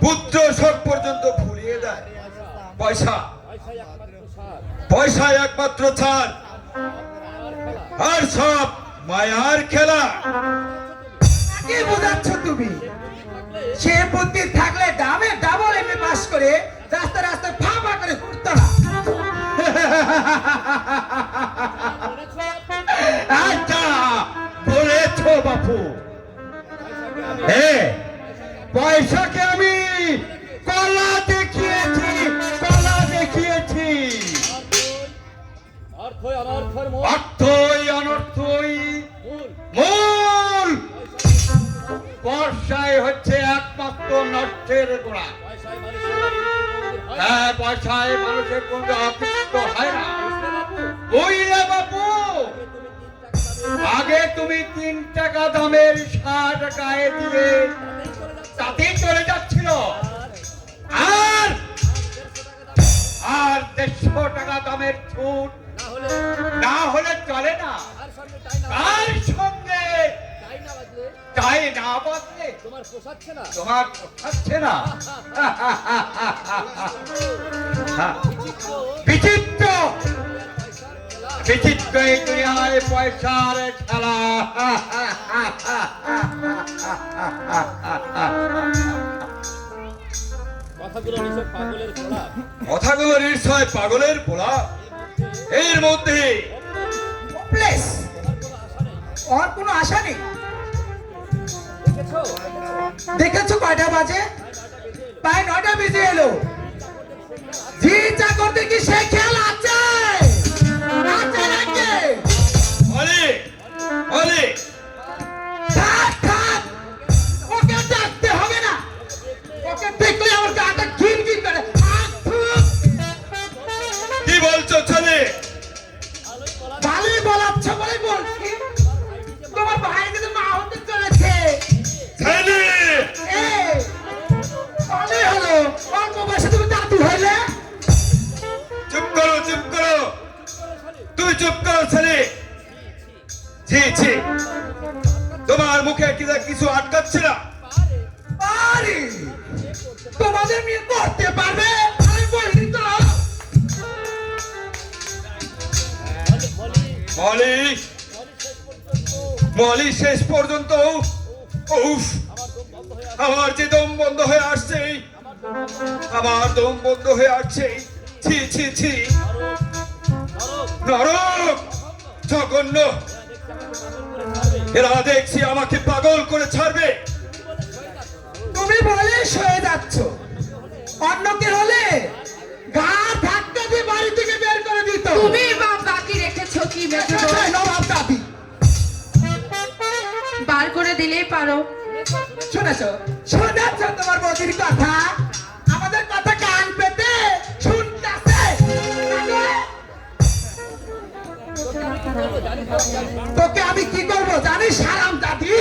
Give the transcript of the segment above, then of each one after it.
পুত্র শোক পর্যন্ত ভুলিয়ে দেয়। পয়সা পয়সা একমাত্র ছাড়, আর সব মায়ার খেলা। কি বোঝাচ্ছ তুমি? সে বুদ্ধি থাকলে দামে ডাবল এমএ পাস করে রাস্তা রাস্তায় ফাঁপা করে ঘুরতো না। আচ্ছা বলেছো বাপু। পয়সাকে আমি কলা দেখিয়েছি, কলা দেখিয়েছি। অর্থই অনর্থই মূল। পয়সাই হচ্ছে একমাত্র নষ্টের গোড়া। হ্যাঁ, পয়সায় মানুষের কোন আকৃষ্ট হয় না। বুঝলে বাপু, আগে তুমি 3 টাকা দামের শার্ট গায়ে দিয়ে তাতেই চলে যাচ্ছিল, আর 150 টাকা দামের ছুট না হলে চলে না। তার সঙ্গে তাই না বাজলে তোমার পোষাচ্ছে না। বিচিত্র বিচিত্র এই দুনিয়ায় পয়সার খেলা। কথাগুলো নিশ্চয় পাগলের পোলা। এর মধ্যে আর কোনো আশা নেই। দেখেছো কয়টা বাজে? প্রায় 9টা বেজে এলো। জি চাকর দেখি সে খেয়াল আছে। ওকে ডাকতে হবে না, ওকে দেখলে আমার গাটা ঘিরঘির করে। কি বলছো ছেলে? ভালোই বলাচ্ছ বলে বলছি। তোমার ভাই কিন্তু মা হতে চলেছে। ছেলে ভালোই হলো, অল্প বয়সে তুমি দাদু হইলে। চুপ করো, চুপ করো, তুই চুপ করো ছেলে। জি জি, তোমার মুখে কিছু আটকাচ্ছে না। পারি, তোমাদের মেয়ে করতে পারবে। আমি বলিনি তো। মলি শেষ পর্যন্ত। উফ, আমার যে দম বন্ধ হয়ে আসছে, আমার দম বন্ধ হয়ে আসছে। ছি ছি ছি, নরক, জঘন্য। এরা দেখছি আমাকে পাগল করে ছাড়বে। তুমি বলে সয়ে যাচ্ছ, অন্য কে হলে গা ধাক্কা দিয়ে বাড়ি থেকে বের করে দিত। তুমি বাকি রেখেছো কি? নবাব দাবি বার করে দিলেই পারো। শুনেছ, শোনাচ্ছ তোমার বৌদির কথা? আমাদের কথা কান পেতে শুনতেছে। তোকে আমি কি করবো জানিস হারাম দাদি?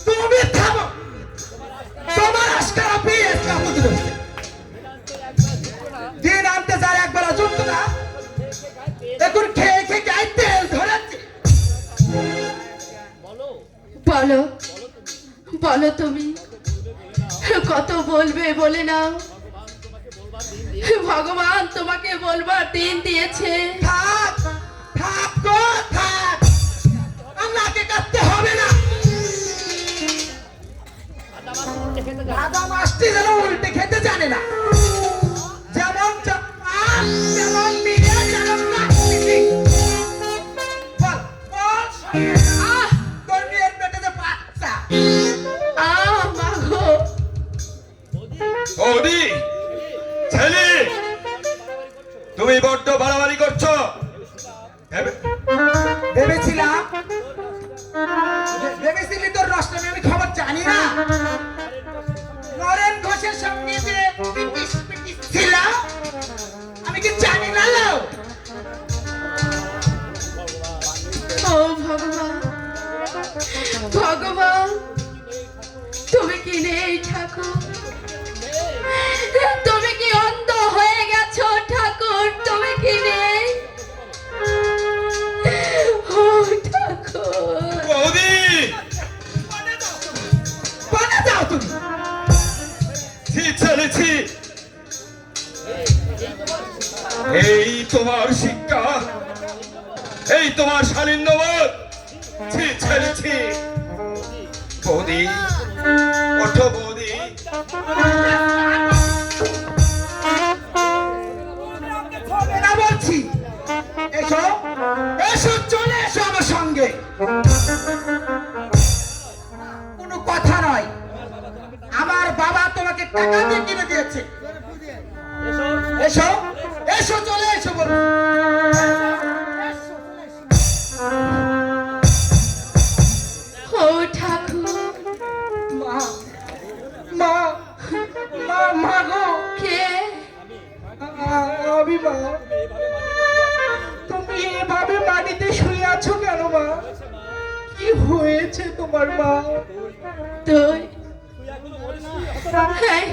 তুমি থামো, তোমার আজকাল পিএস কাপড় ধরছে। দিন আনতে যার একবার জুটতো না, এখন খেয়ে খেয়ে গায়ে তেল ধরেছে। বলো বলো, তুমি কত বলবে বলে নাও। ভগবান তোমাকে বলবার দিন দিয়েছে। থাক থাক গো থাক, আমাকে কাটতে হবে না। আদা মাছটি যেন উল্টে খেতে জানে না। যেমন চাপান, যেমন মিলে, যেমন নাচি। বল বল, তোর মেয়ের পেটে যে বাচ্চা। মাগো ওদি ছেলে, তুমি বড্ড বাড়াবাড়ি করছো। ভেবেছিলি তোর রসনামে আমি খবর জানি না? নরেন ঘোষের সঙ্গে যে পিটিস পিটিস ছিল, আমি কি জানি না? লো ও ভগবান, ভগবান তুমি কি নেই ঠাকুর? তুমি কি অন্ধ হয়ে গেছো ঠাকুর? তুমি কি নেই? ও ঠাকুর, বৌদি, এই তোমার শিক্ষা, এই তোমার শালীন্যবোধ। ছি ছি ছি। বৌদি, ওঠো বৌদি। হবে না বলছি। এসো, এসো, চলে এসো আমার সঙ্গে। কোনো কথা নয়, আমার বাবা তোমাকে টাকা দিয়ে কিনে দিয়েছে। এসো, এসো, চলে এসো বলো। ও ঠাকুর, মা, মা, মা, মা গো, কে? আমি মা। তুমি এভাবে মাটিতে শুয়ে আছো কেন মা? কি হয়েছে তোমার মা? তুই এই,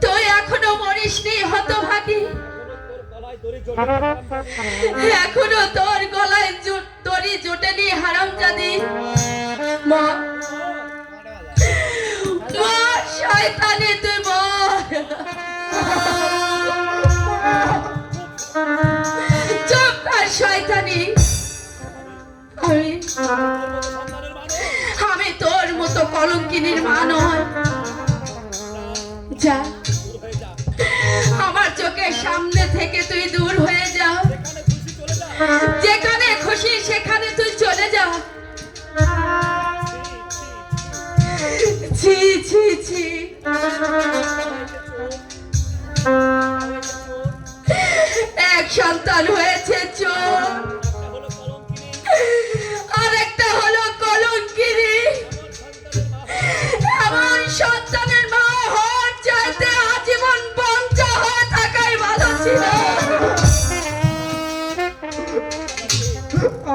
তুই এখনো মরিসনি হতভাগী। এখনো তোর গলায় দড়ি জোটেনি হারামজাদি। মা, মা, শয়তানি তুই মর। চুপ কর শয়তানি। আমি তোর মতো কলঙ্কিনীর মা নয়। যা, আমার চোখের সামনে থেকে তুই দূর হয়ে যা। যেখানে খুশি সেখানে তুই চলে যা। ছি ছি ছি। এক সন্তান হয়েছে চোর, আরেকটা হলো কলঙ্কিনী। আমার সন্তানের মা হওয়ার চাইতে আজীবন বঞ্চা হয়ে থাকাই ভালো ছিল।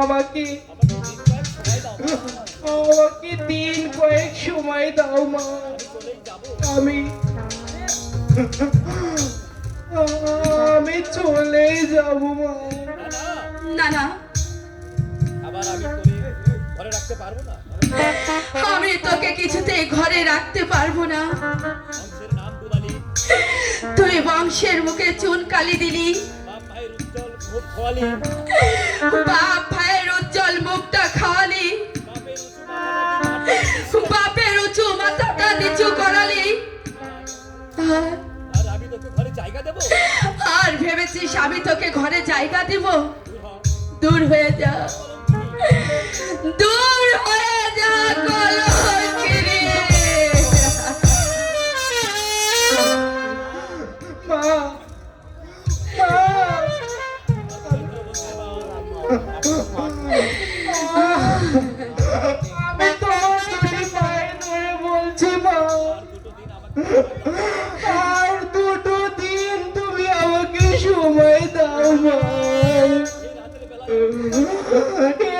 আমাকে আমাকে দিন কয়েক সময় দাও মা। আমি আমি চলে যাব মা। না না, আবার আমি তোরে ঘরে রাখতে পারবো না। আমি তোকে কিছুতেই ঘরে রাখতে পারবো না। বংশের নাম ডুবালি, তুই বংশের মুখে চুন কালি দিলি, বাপ ভাইয়ের উজ্জ্বল মুখ খোয়ালি, বাপ ভাইয়ের উজ্জ্বল মুখটা খাওয়ালি, বাপের উঁচু মাথাটা বাপের উঁচু মাথাটা নিচু নিচু করালি। আর আমি তোকে ঘরে জায়গা দেবো। আর ভেবেছিস আমি তোকে ঘরে জায়গা দিব? দূর হয়ে যা, দূর হয়ে যা কলঙ্কিনী। মা, আমি তোমার দুটি পায়ে ধরে বলছি মা, আর দুটো দিন তুমি আমাকে সময় দাও মা।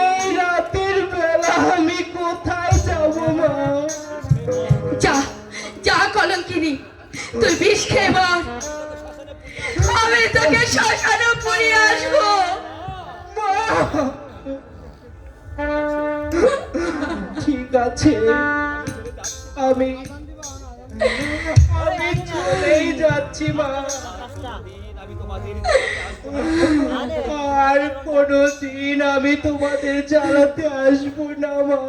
এই রাতের বেলা আমি কোথায় যাব মা? যা, যা কলঙ্কিনী, তুই বিষ খেয়ে মর। আমি তোকে শ্মশানে পুড়িয়ে আসবো। মা, ঠিক আছে, আমি আমি চলেই যাচ্ছি মা। আমি তোমাদের আর কোনোদিন আমি তোমাদের জ্বালাতে আসবো না মা।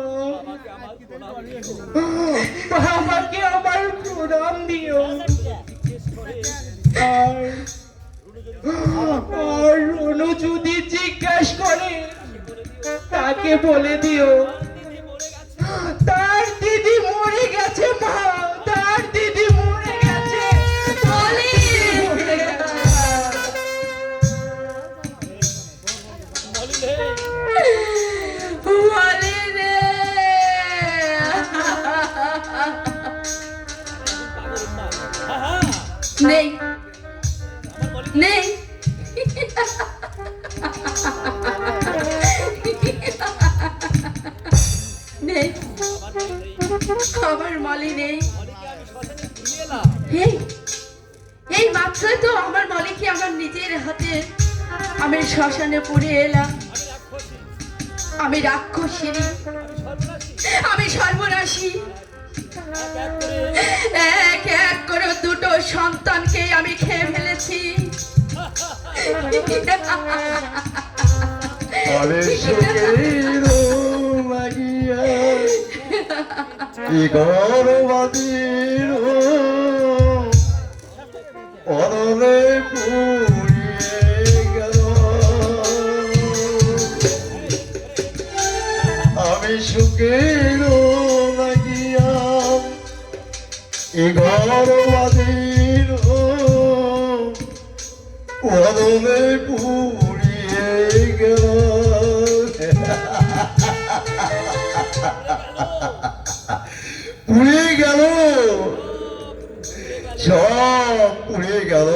বাবাকে আমার প্রণাম দিও। আর আর রনু যদি জিজ্ঞেস করে তাকে বলে দিও তার দিদি মরে গেছে মা, তার দিদি মরে গেছে। বলি, মরে গেছে। বলি রে, বলি রে। পাগল না। হ্যাঁ, নেই, আমার বলি নেই। নেই, আমার মলি নেই। বলিকে আমি শ্মশানে ঘুরিয়ে এলাম। এই, এই মাত্রই তো আমার মলিকে আমার নিজের হাতে আমি শ্মশানে পুড়িয়ে এলাম। আমি রাক্ষসী, আমি রাক্ষসিনী, আমি সর্বনাশী। আমি সর্বনাশী। এক এক করে এক এক করে দুটো সন্তানকে আমি খেয়ে ফেলেছি। আমি সুখের লাগিয়া গরবাদীর অনলে পুড়িয়ে গেল আমি সুখের লাগিয়া গরবাদীর অনলে পুড়িয়ে গেল পুড়ে গেল সব পুড়ে গেল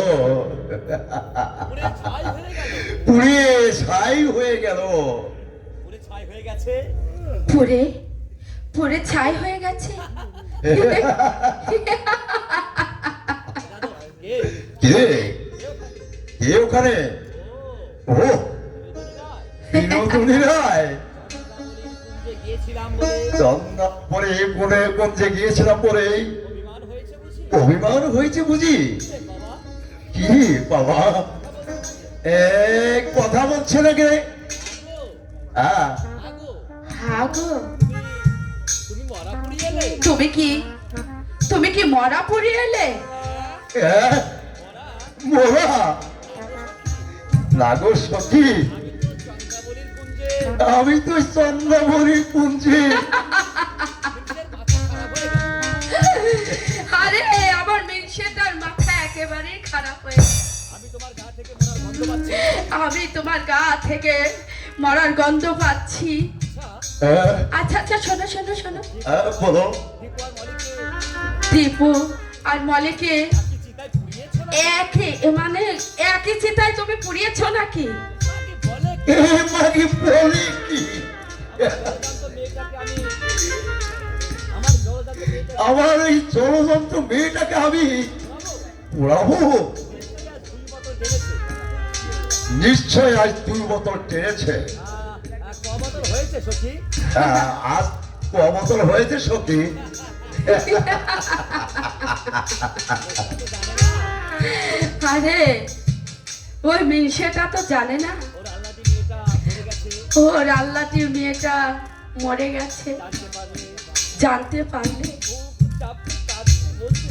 পুড়ে ছাই হয়ে গেল পুরে ছাই হয়ে গেছে। পুরে পুরে ছাই হয়ে গেছে। কে? কে কে ওখানে? ও বিনোদিনী রায়। যে গিয়েছিলাম বলে চন্দা পরে কোনে গঞ্জে গিয়েছিলাম পরে অভিমান হয়েছে বুঝি? অভিমান হয়েছে বুঝি? বাবা কি বাবা কথা বলছে না কে? হ্যাঁ আগো হ্যাঁ গো, তুমি মরা পুড়িয়ে এলে? তুমি কি মরা পুড়ে এলে? মোরা লাগো সখী চন্দ্রাবলীর কুঞ্জে আমি তো চন্দ্রাবরী পুঞ্জে পুঞ্জের মাথা খারাপ হয়ে গেছে। আরে আমার মিনসেটার মাথা একেবারেই খারাপ হয়ে গেছে। আমি তোমার গা থেকে মরার গন্ধ পাচ্ছি। আমি তোমার গা থেকে মরার গন্ধ পাচ্ছি। আচ্ছা আচ্ছা, শোনো শোনো শোনো, বলো দীপু আর মলিকে দীপু আর মলিকে কি চিতায় পুড়িয়েছো না? একই চিতায় তুমি পুড়িয়েছো নাকি? মাকে বলে কি? মাকে বলি কি জলজান্ত মেয়েটাকে আমি আমার জলজান্ত মেয়েটাকে আমার এই জলযন্ত্র মেয়েটাকে আমি পোড়াবো? নিশ্চয়ই আজ 2 বোতল নিশ্চয় আজ 2 বোতল টেনেছে। টেনেছে। ক বোতল হয়েছে সখী? আজ ক বোতল হয়েছে সখী? আরে ওই মিনসেটা তো জানে না ওর আল্লাদি মেয়েটা মরে গেছে। ওর আল্লাহটির মেয়েটা মরে গেছে। জানতে পারলে জানতে পারলে খুব চাপতে কাঁদতে বলছে।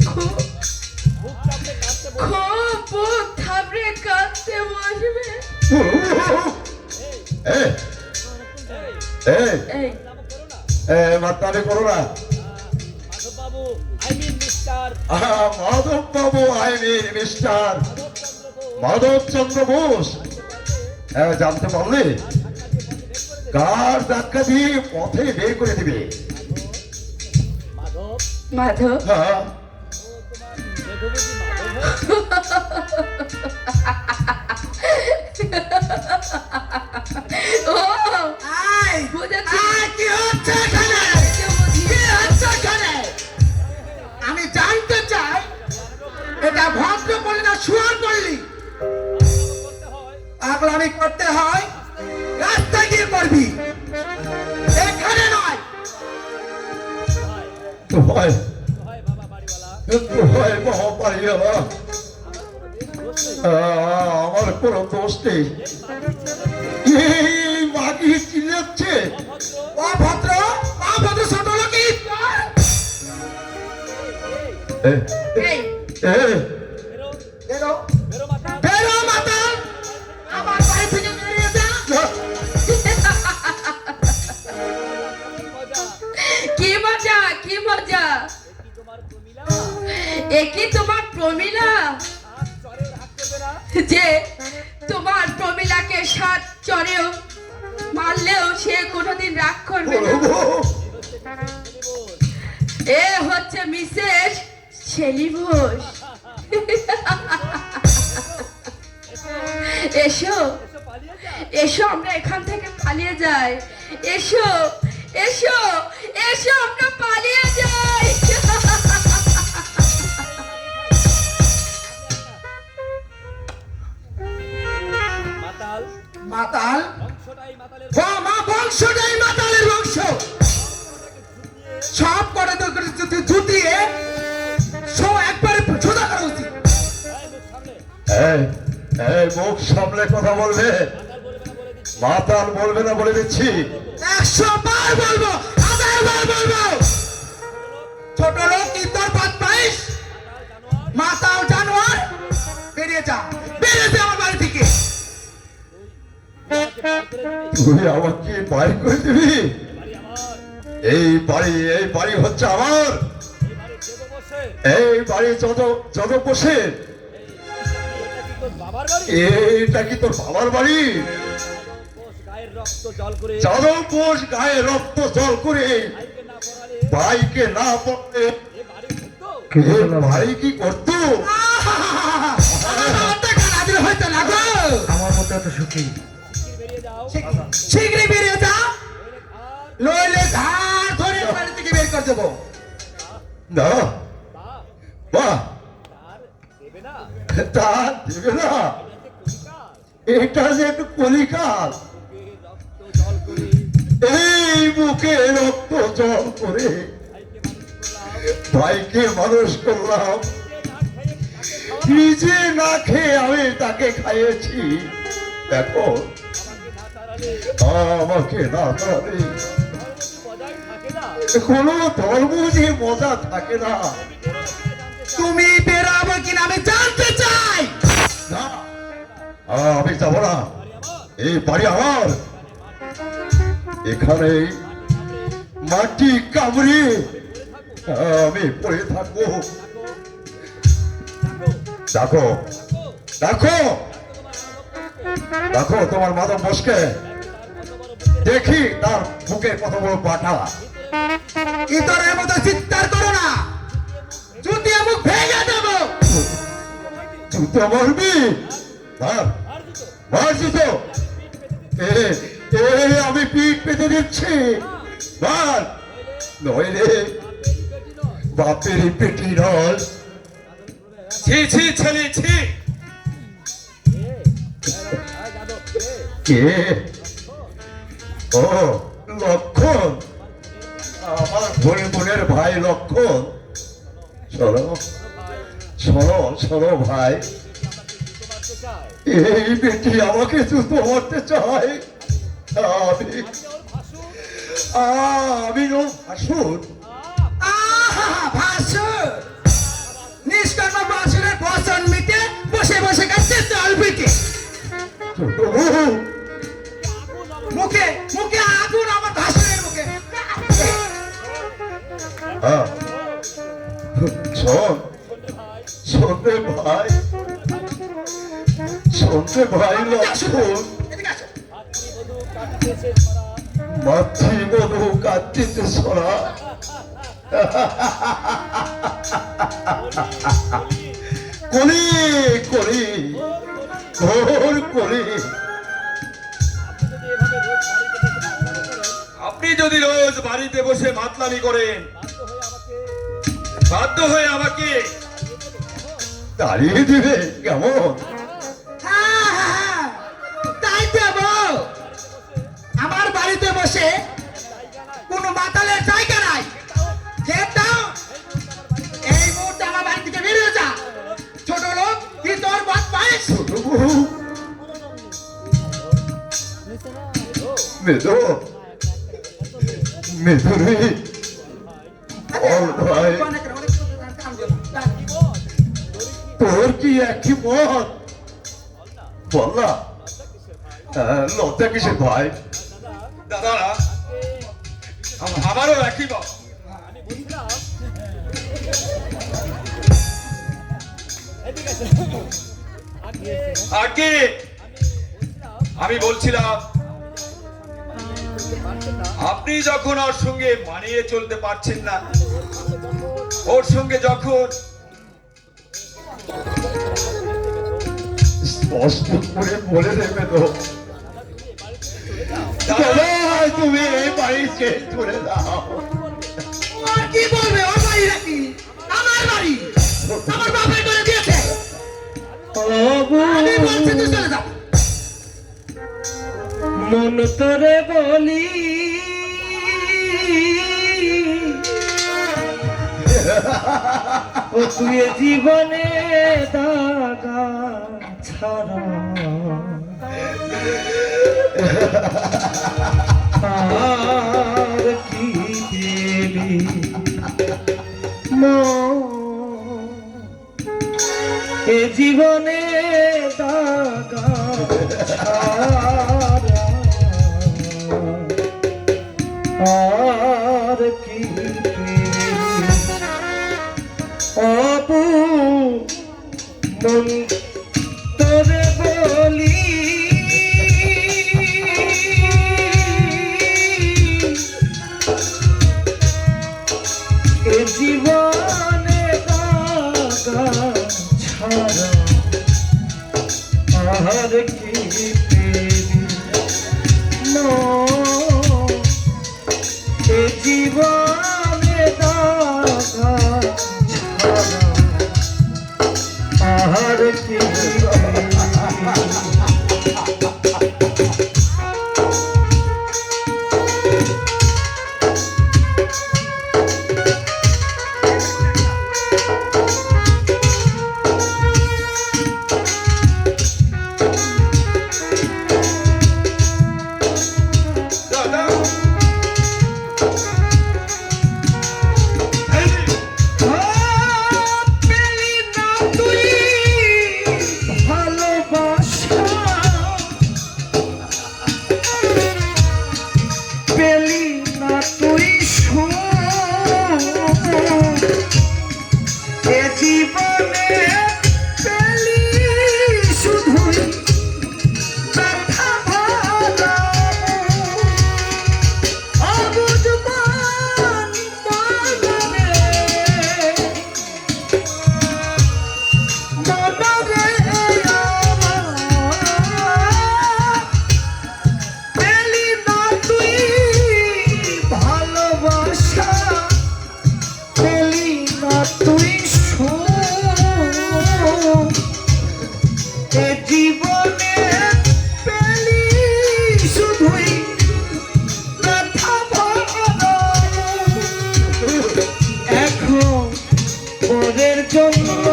খুব বুক থাবড়ে কাঁদতে বসবে। এই এই এই মাতারে করো না। মাধব বাবু, I mean Mr. Madhav Babu I mean mister Madhav চন্দ্র মাধব চন্দ্র বোস। বোস। জানতে পারলে কার ধাক্কা দিয়ে পথে বের করে দিবে। মাধব, মাধব, হ্যাঁ, ও তোমার মেধবতী মাধব ও আয় বুঝেছি। আয়, কি হচ্ছে এখানে? কি হচ্ছে এখানে? আমি জানতে চাই এটা ভদ্র বললি না শুয়ার বললি? করতে হয়। পাগলামি করতে হয় রাস্তায় গিয়ে করবি, এখানে নয়। তো হয় হয় বাবা বাড়িওয়ালা, তো হয় মহাপারিয়ালা। আমার কোনো দোষ নেই। এই মাগি চিল্লাচ্ছে। অভদ্র অভদ্র ছোট লোকই। এ, এই এ, বেরো বেরো বেরো মাথা। বেরো মাতা, আমার বাড়ি থেকে বেরিয়ে যা। মজা কি মজা, কি মজা! কি তোমার প্রমিলা একই তোমার প্রমিলা, আর চরের হাত করবে না। যে তোমার প্রমিলাকে 7 চড়েও মারলেও সে কোনোদিন রাগ করবে না। এ হচ্ছে মিসেস শেলি ঘোষ। এসো এসো পালিয়ে যা। এসো আমরা এখান থেকে পালিয়ে যাই। এসো এসো এসো আমরা পালিয়ে যাই। মাতাল মাতাল বংশটাই মাতালের মা বংশটাই মাতালের বংশ। সব করে জুতিয়ে একবারে সোজা করা উচিত। মুখ সামনে। এই, এই মুখ সামলে কথা বলবে, মাতাল বলবে না বলে দিচ্ছি। 100 বার বলবো, 1000 বার বলবো। ছোট লোক কি তোর বাদ পাইস? মাতাল জানোয়ার, বেরিয়ে যা, বেরিয়ে যা আমার বাড়ি থেকে। তুই আমাকে বাইর করে দিবি? এই বাড়ি হচ্ছে আমার, এই বাড়ি যত বসে, বাবার বাড়ি এইটা কি তোর বাবার বাড়ি? গায়ের রক্ত জল করে যাদব বোস গায়ে রক্ত জল করে ভাইকে না পড়ে ভাই কি করতো? আমার মতো এত সুখী। বেরিয়ে যাও শীঘ্রই বেরিয়ে যা, নইলে ধার ধরে বাড়ি থেকে বের করে দেবো। না বাহ, আর দেবে না তা দেবে না, এটা যে একটু কলিকাল। রক্ত জল করে এই বুকে রক্ত জল করে ভাইকে মানুষ করলাম, নিজে না খেয়ে আমি তাকে খাইয়েছি। দেখো আমাকে না তাড়ালে বজায় থাকে না কোনো ধর্ম যে মজা থাকে না। তুমি বেরাবো কিনা আমি জানতে চাই। না, আমি যাব না, এই বাড়ি আমার। এখানে মাটি কামড়ে আমি পড়ে থাকবো। দেখো দেখো দেখো তোমার মাধব বসকে দেখি, তার বুকে কত বড় পাঠা। ইতরের মতো চিৎকার করো না, জুতি মুখ ভেঙে দেবো। জুতো মারবি? মার মার জুতো। আমি পিঠ পেতে দিচ্ছি, মার, নইলে বাপের পেটি নয়। ছি ছি ছেলে ছি। কে? ও লক্ষণ, আমার বোনের ভাই লক্ষণ। শোনো শোনো শোনো ভাই, এই বেটি আমাকে জুতো মারতে চায়। আমি ভাসুর। ভাসুর, নিষ্কর্ম ভাসুরের বচন মিটে বসে বসে কাছে জল পিটে। ছোট বউ, মুখে মুখে আগুন আমার ভাসুরের মুখে। শোন শোনতে ভাই, শোনতে ভাই লক্ষণ, এদিকে আসো। মাতৃবধূ কাঁদতেছে সরা। কলি কলি ঘোর কলি। আপনি যদি রোজ বাড়িতে বসে মাতলামি করেন, বাধ্য হয়ে আমাকে দাঁড়িয়ে দিবে কেমন? হ্যাঁ, তাই দেবো। আমার বাড়িতে বসে কোনো মাতালের জায়গা নাই। গেট দাও, এই মুহূর্তে আমার বাড়ি থেকে বেরিয়ে যা। ছোট লোক কি তোর বাদ পাইস? ছোট বউ, মেদো মেদো রে, বল ভাই, তোর কি একই মত? বল না, লজ্জা কিসের ভাই? দাদা, আমারও একই মত। আগে আমি বলছিলাম, আপনি যখন ওর সঙ্গে মানিয়ে চলতে পারছেন না, ওর সঙ্গে যখন স্পষ্ট করে বলে দেবে তো, তুমি এই বাড়ি চেঞ্জ করে দাও। আর কি বলবে? ওর বাড়ি নাকি আমার বাড়ি? আমার বাপের করে দিয়েছে। আমি বলছি তুই চলে যা। মন তোরে বলি ও তুই জীবনে দাগা ছাড়া আর কি পেলি এ জীবনে দাগা ছাড়া আর কি পেলি অপু মন তোরে বলি এ জীবনে দাগা ছাড়া আর কি পেলি এ জীবনে দাগা ছাড়া আর কি দাদা এই যে, পেলি না তুই ভালোবাসা পেলি না তুই এ জীবনে পেলি শুধুই ব্যথা ভরা অবুঝ মন মনরে পেলি না তুই ভালোবাসা পেলি না তুই এ জীবনে পেলি শুধুই ব্যথা ভরা এখন পরের জন্য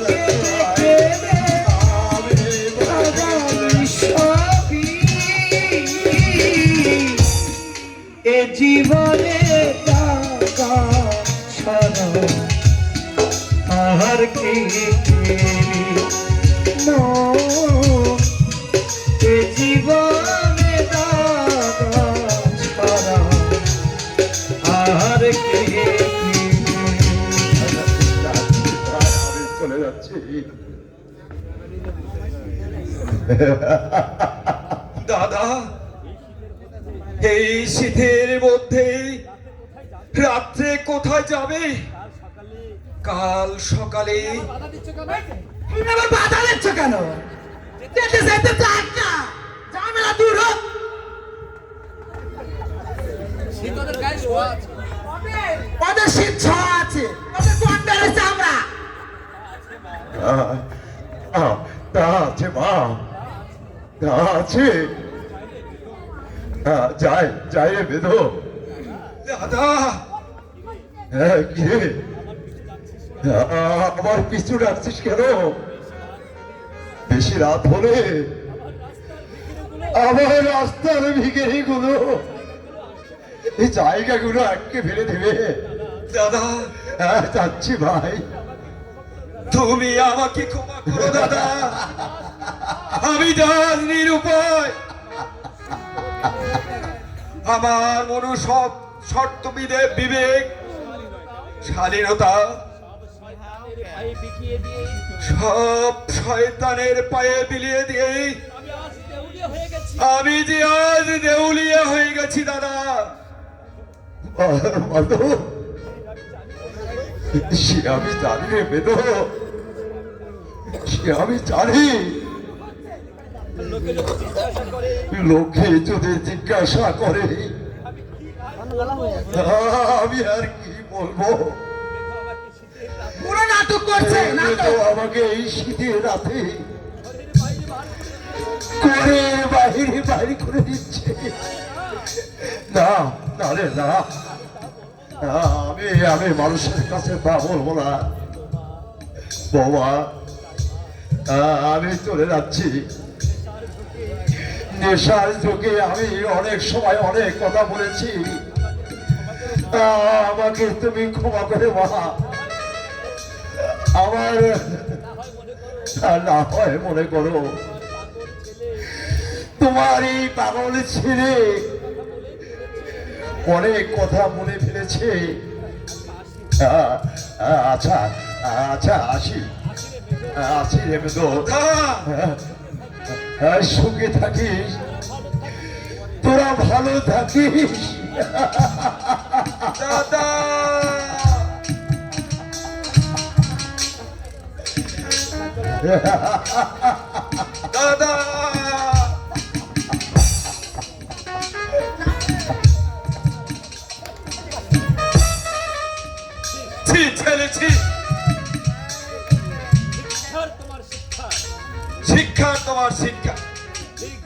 কেঁদে কেঁদে হারাই সবই। এ জীবনে টাকা ছাড়া আর কি পেলি এ জীবনে টাকা ছাড়া আর কি পেলি আমি চলে যাচ্ছি। দাদা এই শীতের মধ্যে রাত্রে কোথায় যাবে? কাল সকালে তুমি আবার বাধা দিচ্ছ কেন? যেতে যেতে যাক না, ঝামেলা দূর হোক। শীতদের গায়ে শোয়া আছে। ওদের শীত ছোঁয়া আছে, ওদের কন্ডারে চামড়া। তা আছে মা, তা আছে। যাই যাই রে বেদো। দাদা কি রে আমার পিছু রাখছিস কেন? বেশি রাত হলে আমার রাস্তার ভিখারি গুলো এই জায়গাগুলো আটকে ফেলে দেবে। দাদা যাচ্ছি ভাই। তুমি আমাকে ক্ষমা করো দাদা, আমি জান নিরুপায়। আমার মন সব শর্ত বিবেক স্বাধীনতা ভাই বিকিয়ে দিয়ে সব শয়তানের পায়ে বিলিয়ে দিয়ে আমি আজ দেউলিয়া হয়ে গেছি। আমি যে আজ দেউলিয়া হয়ে গেছি দাদা। মাধব, সে আমি জানি রে বেদো, সে আমি জানি। লোকে যদি জিজ্ঞাসা করে লোকে যদি জিজ্ঞাসা করে আমি আর কি বলবো? আমাকে শীতের রাতে পুরো নাটক করছে, বেদো নাটক। আমাকে এই শীতের রাতে ঘরের বাইরে বার করে বাইরে করে দিচ্ছে। না না রে না, আমি মানুষের কাছে তা বলবো না। বাবা আমি চলে যাচ্ছি। নেশার যুগে আমি অনেক সময় অনেক কথা বলেছি, আমাকে তুমি ক্ষমা করে মা। আমার না হয় মনে করো তোমার এই পাগল ছেলে অনেক কথা মনে ফেলেছে। আচ্ছা আচ্ছা, আসি আসি রে মেদো। সুখে থাকিস, তোরা ভালো থাকিস। দাদা দাদা ছি ছেলে ছি, শিক্ষার তোমার শিক্ষা, শিক্ষা তোমার শিক্ষা, ঠিক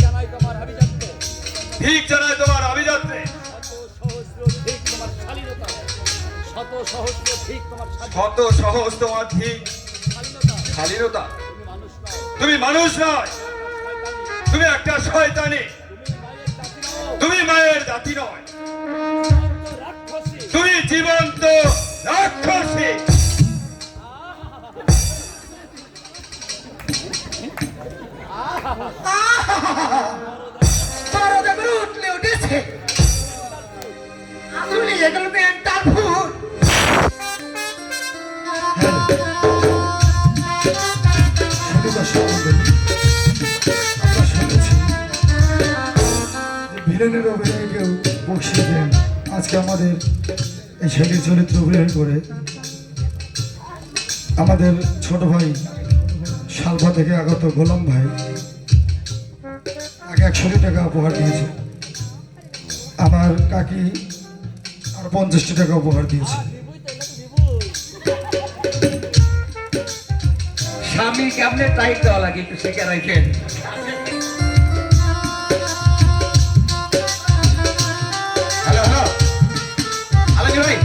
জানাই তোমার আভিজাত্য, ঠিক জানায় তোমার অভিযাত্রে, শত সহস্র ঠিক তোমার স্বাধীনতা, শত সহজ তোমার ঠিক স্বাধীনতা। শালীনতা। তুমি মানুষ নও, তুমি মানুষ নয়, তুমি একটা শয়তানি, তুমি মায়ের জাতি নয়, রাক্ষসী। তুমি জীবন্ত রাক্ষসী। দরজা করে উঠলে উঠেছে, আসলে এগুলো একটা ভুল। আমরা শুনেছি ভিলেনের অভিনয় কেউ বসিয়ে দেন। আজকে আমাদের এই ছেলের চরিত্র অভিনয় করে আমাদের ছোট ভাই শালভা থেকে আগত গোলাম ভাই তাকে 100 টাকা উপহার দিয়েছে। আমার কাকি আর 50 টাকা উপহার দিয়েছে। স্বামীকে আপনি টাইট দেওয়া লাগে, একটু শেখে রাখেন। হ্যালো হ্যালো আলাজি ভাই,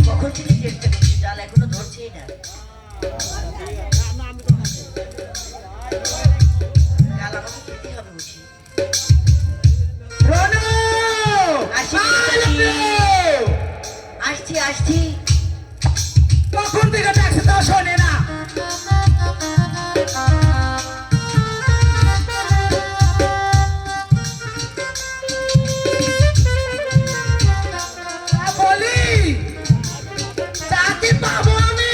কখন থেকে চেষ্টা করছি, জাল এখনো ধরছেই না। জাল আমাকে খেতে হবে বুঝি। রনু! আসি, আসছি আসছি। কখন থেকে ডাকছে তাও শোনে না। বলি চাকরি পাবো আমি।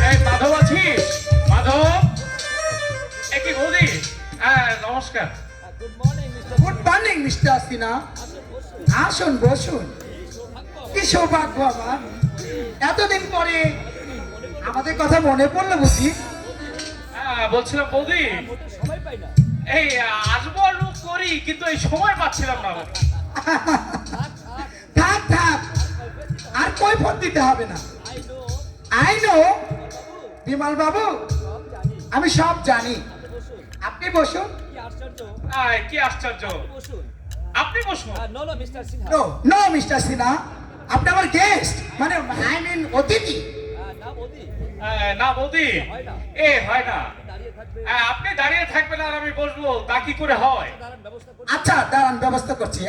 এই মাধব আছিস? মাধব, একই বৌদি। হ্যাঁ নমস্কার। Good morning mister. Good morning mister Sinha. আসুন বসুন। কি সৌভাগ্য আমার, এতদিন পরে আমাদের কথা মনে পড়লো বুঝি। হ্যাঁ বলছিলাম বৌদি, সময় পাই না। এই আসবো আসবো করি কিন্তু এই সময় পাচ্ছিলাম না বৌদি। থাক থাক, আর কই ফোন দিতে হবে না। আই নো বিমল বাবু, আমি সব জানি। আপনি বসুন। কি আশ্চর্য। কি আশ্চর্য, বসুন। আপনি বসুন। No no mister Sinha. No no mister Sinha, আপনি আমার গেস্ট, মানে আই মিন অতিথি। না বৌদি, না বৌদি, হয় না। হয় না। দাঁড়িয়ে থাকবে, আপনি দাঁড়িয়ে থাকবেন আর আমি বসবো, তা কি করে হয়? দাঁড়ান ব্যবস্থা করুন। আচ্ছা দাঁড়ান, ব্যবস্থা করছি।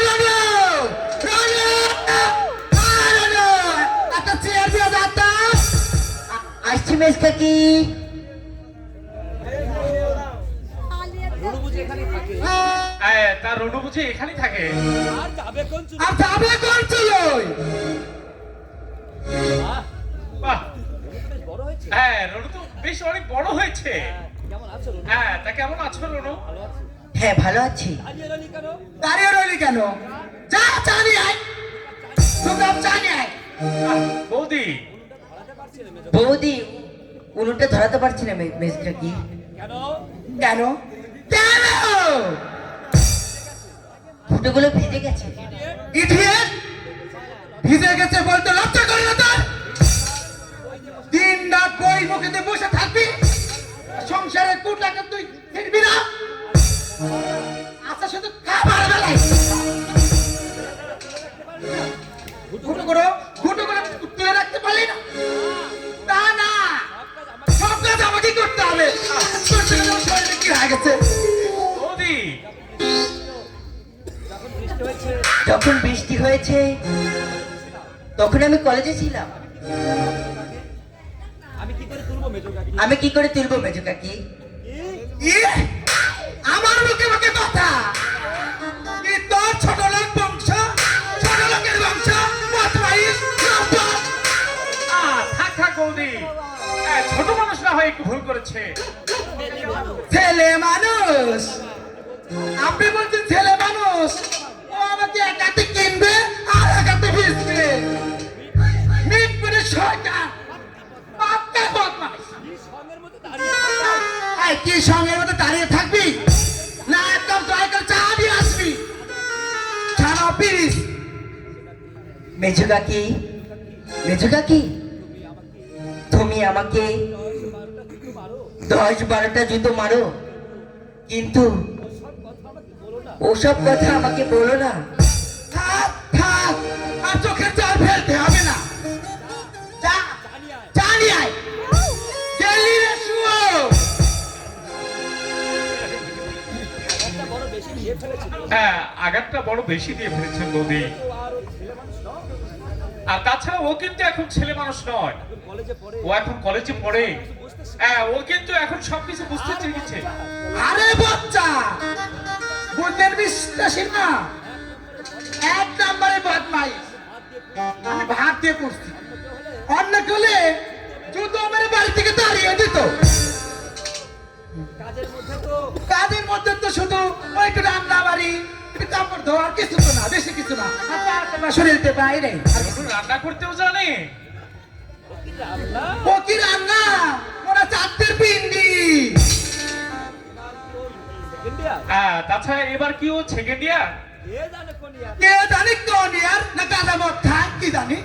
রনু! রনু! রনু! একটা চেয়ার দিয়ে যাতা। আসছি মেস কাকি। রুনু বুঝি এখানেই থাকে। তার রনু বুঝি এখানেই থাকে। আর যাবে কোন চুরি? আর যাবে কোন চুলোয়? বাহ, বেশ বড় হয়েছে। রনু তো বেশ অনেক বড় হয়েছে। কেমন আছো রুনু? তা কেমন আছো রনু? ভালো আছি। হ্যাঁ ভালো আছি। দাঁড়িয়ে রইলি কেন? দাঁড়িয়ে রইলি কেন? যা চানি আয়, দু কাপ চা নিয়ে আয়। বৌদি, ধরাতে পারছি না মেজো। বৌদি উনুনটা ধরাতে পারছি না মেস কাকি। কেন? কেন? কেন? ফুটোগুলো ভিজে গেছে। ইডিয়েট! ভিজে গেছে বলতে লজ্জা করে না তোর? দিন রাত বই মুখেতে বসে থাকবি, সংসারে 2 টাকা করে তুলে রাখতে পারলি না? তা না, সব কাজ আমাকেই করতে হবে। করতে গেলে আমার শরীরে কি হয়ে গেছে? বৌদি যখন বৃষ্টি হয়েছে তখন আমি কলেজে ছিলাম। আমি কি করে তুলবো মেজো কাকি? আমি কি করে তুলবো মেজো কাকি? ইয়ে, আমার মুখে মুখে কথা। এই তোর ছোট লোক বংশ, ছোট লোকের বংশ, বদমাইশ, লম্পট। থাক থাক বৌদি, ছোট মানুষ না হয় একটু ভুল করেছে। ছেলে মানুষ, আপনি বলছেন ছেলে মানুষ, ও আমাকে একাতে কিনবে আর একাতে বেচবে। মিটপুরে শয়তান, পাক্কা বদমাইশ। এই কি সঙ্গের মতো দাঁড়িয়ে থাকবি না? একদম দয়া করে চা দিয়ে আসবি। ছাড়া প্লিজ। মেজো কাকি, মেজো কাকি, তুমি আমাকে 10-12টা জুতো মারো, কিন্তু ওসব কথা আমাকে বলো না। থাক থাক, আর চোখের জল ফেলতে হবে না। যা, চা নিয়ে আয়। গেলি রে শুয়ো। আঘাতটা বড় বেশি দিয়ে ফেলেছেন বৌদি। আর তাছাড়া ও কিন্তু এখন ছেলে মানুষ নয়, ও এখন কলেজে পড়ে। ও কিন্তু এখন সবকিছু বুঝতে শিখেছে। আরে বাচ্চা, বুঝলেন বিশ্বাসী না? এক নম্বরে বদমাইশ। আমি ভাত দিয়ে করছি, অন্য করলে জুতো আমার বাড়ি থেকে তাড়িয়ে দিত। কাজের মধ্যে তো শুধু ওই একটু রান্না বাড়ি, একটু কাপড় ধোয়া, আর কিছু তো না, বেশি কিছু না। আর তার শরীরতে বাইরে আর শুধু রান্না করতেও জানে। ও কি রান্না, ওরা চারটের পিন্ডি। তাছাড়া এবার কি ও সেকেন্ড ইয়ার? কে জানি কোন ইয়ার না কাদা মদ খায়, কি জানি।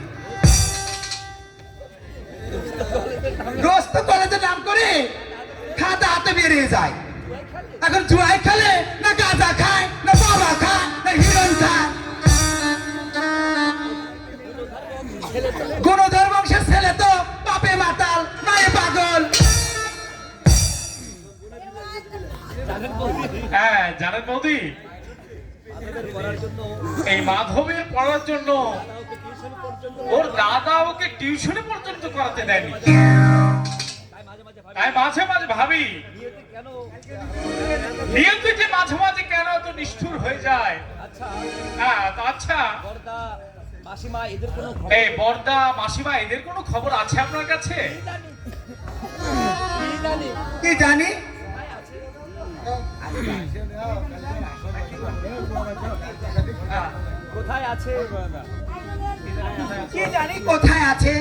রোজ তো কলেজে নাম করে খাতা হাতে বেরিয়ে যায়। এখন জুয়াই খেলে না গাঁজা খায়, না বাবা খায়, না হিরোইন খায়। গুণধর বংশের ছেলে তো বাপে মাতাল, মায়ে পাগল। জানেন বৌদি, এই মাধবের পড়ার জন্য ওর দাদা ওকে টিউশনে পর্যন্ত করাতে দেয়নি। তাই মাঝে মাঝে ভাবি নিয়তি যে মাঝে মাঝে কেন তো নিষ্ঠুর হয়ে যায়। আচ্ছা মাসিমা এদের কোনো এই বর্দা মাসিমা এদের কোনো খবর আছে আপনার কাছে? কি জানি, কোথায় আছে? কি জানি কোথায় আছে।